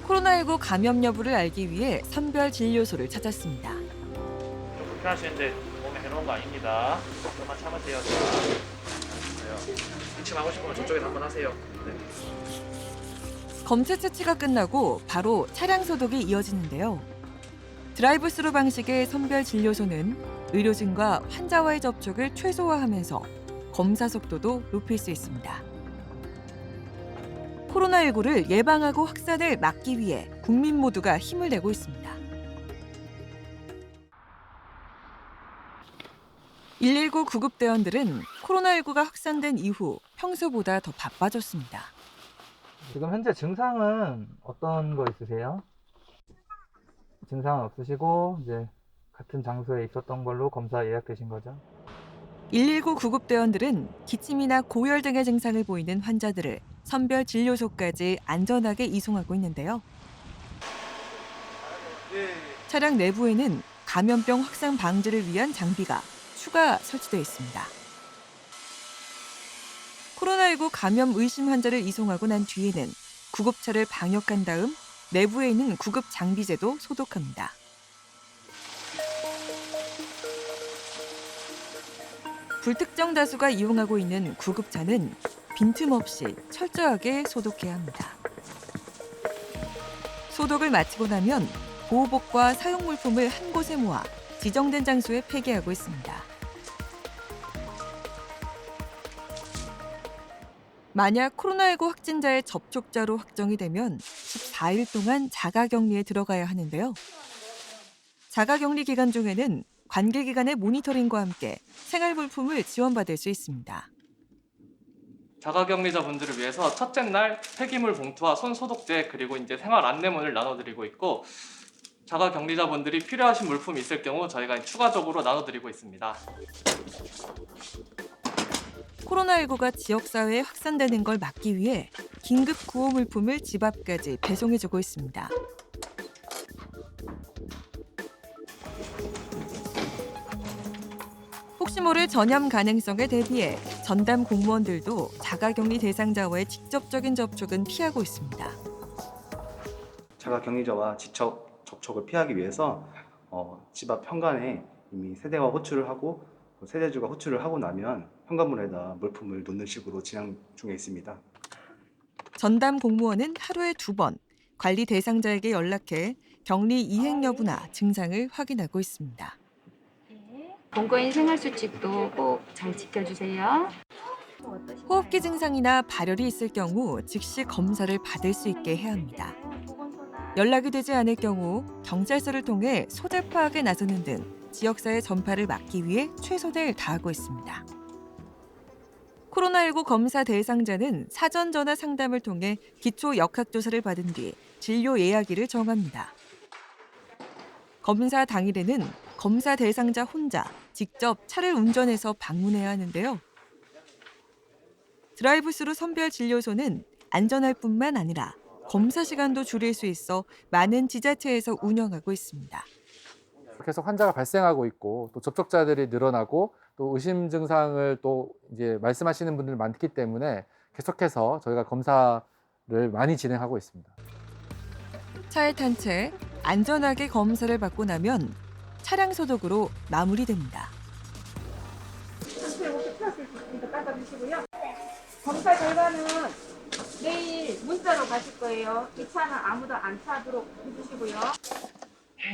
코로나19 감염 여부를 알기 위해 선별진료소를 찾았습니다. 좀 불편하시는데 몸에 해놓은 거 아닙니다. 조금만 참으세요. 그래요. 기침하고 싶으면 저쪽에서 한번 하세요. 네. 검체 채취가 끝나고 바로 차량 소독이 이어지는데요. 드라이브스루 방식의 선별진료소는 의료진과 환자와의 접촉을 최소화하면서 검사 속도도 높일 수 있습니다. 코로나19를 예방하고 확산을 막기 위해 국민 모두가 힘을 내고 있습니다. 119 구급대원들은 코로나19가 확산된 이후 평소보다 더 바빠졌습니다. 지금 현재 증상은 어떤 거 있으세요? 증상은 없으시고 이제 같은 장소에 있었던 걸로 검사 예약되신 거죠? 119 구급대원들은 기침이나 고열 등의 증상을 보이는 환자들을 선별 진료소까지 안전하게 이송하고 있는데요. 차량 내부에는 감염병 확산 방지를 위한 장비가 추가 설치되어 있습니다. 코로나19 감염 의심 환자를 이송하고 난 뒤에는 구급차를 방역한 다음 내부에 있는 구급 장비제도 소독합니다. 불특정 다수가 이용하고 있는 구급차는 빈틈없이 철저하게 소독해야 합니다. 소독을 마치고 나면 보호복과 사용물품을 한 곳에 모아 지정된 장소에 폐기하고 있습니다. 만약 코로나19 확진자의 접촉자로 확정이 되면 14일 동안 자가격리에 들어가야 하는데요. 자가격리 기간 중에는 관계기관의 모니터링과 함께 생활물품을 지원받을 수 있습니다. 자가격리자분들을 위해서 첫째 날 폐기물 봉투와 손 소독제 그리고 이제 생활 안내문을 나눠드리고 있고 자가격리자분들이 필요하신 물품이 있을 경우 저희가 추가적으로 나눠드리고 있습니다. 코로나19가 지역사회에 확산되는 걸 막기 위해 긴급 구호 물품을 집 앞까지 배송해주고 있습니다. 혹시 모를 전염 가능성에 대비해 전담 공무원들도 자가격리 대상자와의 직접적인 접촉은 피하고 있습니다. 자가격리자와 직접 접촉을 피하기 위해서 집 앞 현관에 이미 세대가 호출을 하고 세대주가 호출을 하고 나면 현관문에다 물품을 놓는 식으로 진행 중에 있습니다. 전담 공무원은 하루에 2번 관리 대상자에게 연락해 격리 이행 여부나 증상을 확인하고 있습니다. 본거인 생활수칙도 꼭 잘 지켜주세요. 호흡기 증상이나 발열이 있을 경우 즉시 검사를 받을 수 있게 해야 합니다. 연락이 되지 않을 경우 경찰서를 통해 소재 파악에 나서는 등 지역사회 전파를 막기 위해 최선을 다하고 있습니다. 코로나19 검사 대상자는 사전 전화 상담을 통해 기초 역학조사를 받은 뒤 진료 예약일을 정합니다. 검사 당일에는 검사 대상자 혼자 직접 차를 운전해서 방문해야 하는데요. 드라이브스루 선별진료소는 안전할 뿐만 아니라 검사 시간도 줄일 수 있어 많은 지자체에서 운영하고 있습니다. 계속 환자가 발생하고 있고 또 접촉자들이 늘어나고 또 의심 증상을 또 이제 말씀하시는 분들 많기 때문에 계속해서 저희가 검사를 많이 진행하고 있습니다. 차에 탄 채 안전하게 검사를 받고 나면 차량 소독으로 마무리됩니다. 검사 결과는 내일 문자로 가실 거예요. 이 차는 아무도 안 타도록 해주시고요.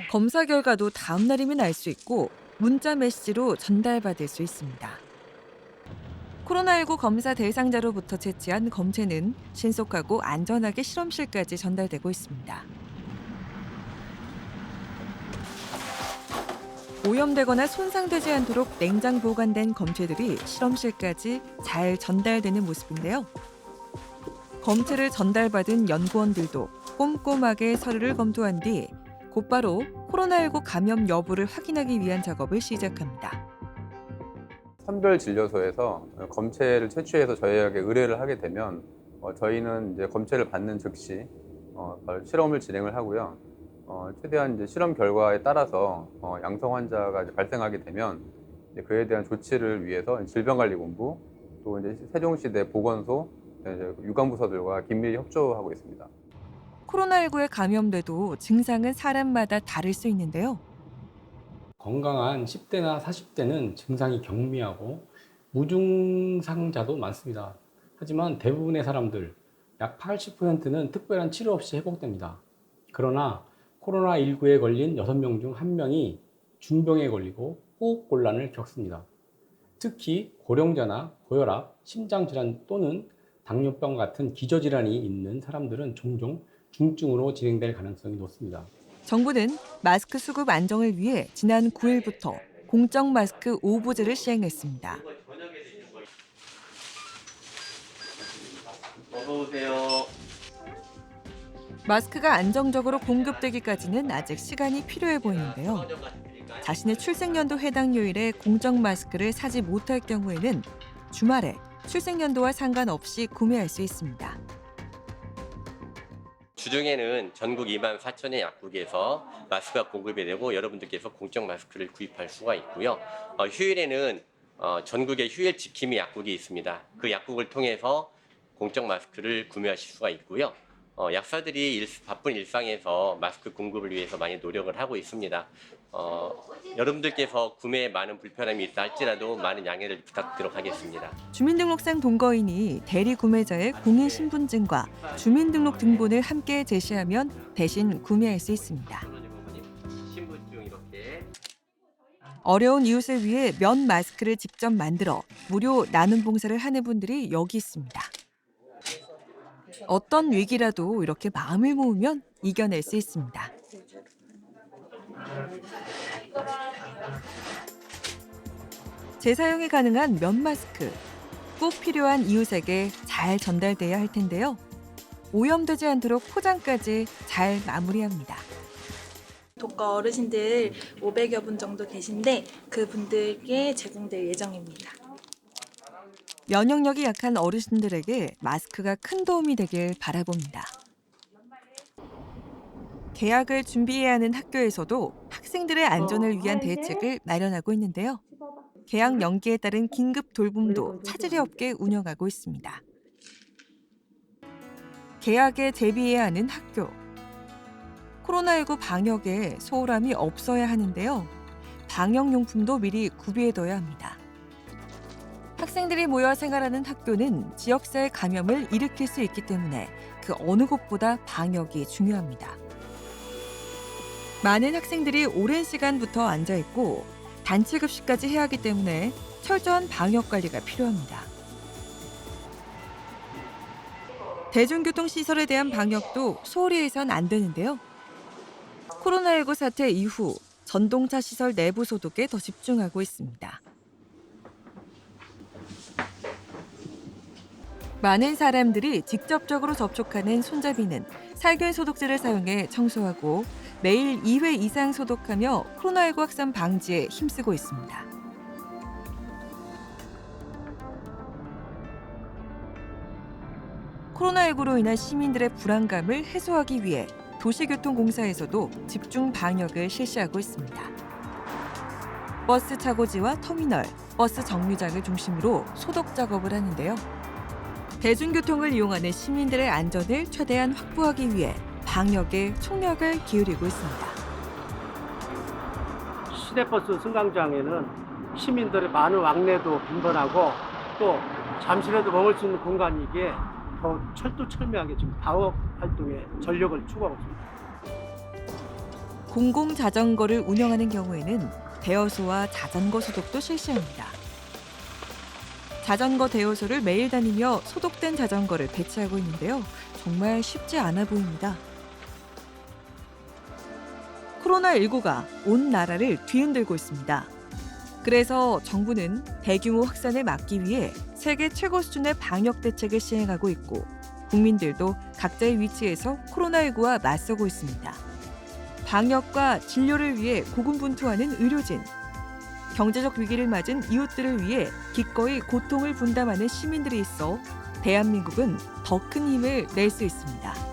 검사 결과도 다음 날이면 알 수 있고 문자 메시지로 전달받을 수 있습니다. 코로나19 검사 대상자로부터 채취한 검체는 신속하고 안전하게 실험실까지 전달되고 있습니다. 오염되거나 손상되지 않도록 냉장 보관된 검체들이 실험실까지 잘 전달되는 모습인데요. 검체를 전달받은 연구원들도 꼼꼼하게 서류를 검토한 뒤 곧바로 코로나19 감염 여부를 확인하기 위한 작업을 시작합니다. 선별진료소에서 검체를 채취해서 저희에게 의뢰를 하게 되면 저희는 이제 검체를 받는 즉시 바로 실험을 진행을 하고요. 최대한 이제 실험 결과에 따라서 양성 환자가 이제 발생하게 되면 이제 그에 대한 조치를 위해서 질병관리본부 또 이제 세종시대 보건소, 이제 유관부서들과 긴밀히 협조하고 있습니다. 코로나19에 감염돼도 증상은 사람마다 다를 수 있는데요. 건강한 10대나 40대는 증상이 경미하고 무증상자도 많습니다. 하지만 대부분의 사람들, 약 80%는 특별한 치료 없이 회복됩니다. 그러나 코로나19에 걸린 6명 중 1명이 중병에 걸리고 호흡곤란을 겪습니다. 특히 고령자나 고혈압, 심장질환 또는 당뇨병 같은 기저질환이 있는 사람들은 종종 중증으로 진행될 가능성이 높습니다. 정부는 마스크 수급 안정을 위해 지난 9일부터 공적 마스크 5부제를 시행했습니다. 어서 오세요. 마스크가 안정적으로 공급되기까지는 아직 시간이 필요해 보이는데요. 자신의 출생연도 해당 요일에 공적 마스크를 사지 못할 경우에는 주말에 출생연도와 상관없이 구매할 수 있습니다. 주중에는 전국 2만 4천의 약국에서 마스크가 공급이 되고 여러분들께서 공적 마스크를 구입할 수가 있고요. 휴일에는 전국에 휴일 지킴이 약국이 있습니다. 그 약국을 통해서 공적 마스크를 구매하실 수가 있고요. 약사들이 바쁜 일상에서 마스크 공급을 위해서 많이 노력을 하고 있습니다. 여러분들께서 구매에 많은 불편함이 있다 할지라도 많은 양해를 부탁드리도록 하겠습니다. 주민등록상 동거인이 대리 구매자의 공인신분증과 주민등록 등본을 함께 제시하면 대신 구매할 수 있습니다. 신분증 이렇게. 어려운 이웃을 위해 면 마스크를 직접 만들어 무료 나눔 봉사를 하는 분들이 여기 있습니다. 어떤 위기라도 이렇게 마음을 모으면 이겨낼 수 있습니다. 재사용이 가능한 면 마스크. 꼭 필요한 이웃에게 잘 전달돼야 할 텐데요. 오염되지 않도록 포장까지 잘 마무리합니다. 독거 어르신들 500여 분 정도 계신데 그분들께 제공될 예정입니다. 면역력이 약한 어르신들에게 마스크가 큰 도움이 되길 바라봅니다. 개학을 준비해야 하는 학교에서도 학생들의 안전을 위한 대책을 마련하고 있는데요. 개학 연기에 따른 긴급 돌봄도 차질이 없게 운영하고 있습니다. 개학에 대비해야 하는 학교. 코로나19 방역에 소홀함이 없어야 하는데요. 방역용품도 미리 구비해둬야 합니다. 학생들이 모여 생활하는 학교는 지역사회 감염을 일으킬 수 있기 때문에 그 어느 곳보다 방역이 중요합니다. 많은 학생들이 오랜 시간부터 앉아있고 단체 급식까지 해야 하기 때문에 철저한 방역 관리가 필요합니다. 대중교통 시설에 대한 방역도 소홀히 해선 안 되는데요. 코로나19 사태 이후 전동차 시설 내부 소독에 더 집중하고 있습니다. 많은 사람들이 직접적으로 접촉하는 손잡이는 살균 소독제를 사용해 청소하고 매일 2회 이상 소독하며 코로나19 확산 방지에 힘쓰고 있습니다. 코로나19로 인한 시민들의 불안감을 해소하기 위해 도시교통공사에서도 집중 방역을 실시하고 있습니다. 버스 차고지와 터미널, 버스 정류장을 중심으로 소독 작업을 하는데요. 대중교통을 이용하는 시민들의 안전을 최대한 확보하기 위해 방역에 총력을 기울이고 있습니다. 시내버스 승강장에는 시민들의 많은 왕래도 빈번하고 또 잠시라도 머물 수 있는 공간이기에 더 철두철미하게 지금 방역 활동에 전력을 추구하고 있습니다. 공공자전거를 운영하는 경우에는 대여소와 자전거 소독도 실시합니다. 자전거 대여소를 매일 다니며 소독된 자전거를 배치하고 있는데요. 정말 쉽지 않아 보입니다. 코로나19가 온 나라를 뒤흔들고 있습니다. 그래서 정부는 대규모 확산을 막기 위해 세계 최고 수준의 방역 대책을 시행하고 있고 국민들도 각자의 위치에서 코로나19와 맞서고 있습니다. 방역과 진료를 위해 고군분투하는 의료진, 경제적 위기를 맞은 이웃들을 위해 기꺼이 고통을 분담하는 시민들이 있어 대한민국은 더 큰 힘을 낼 수 있습니다.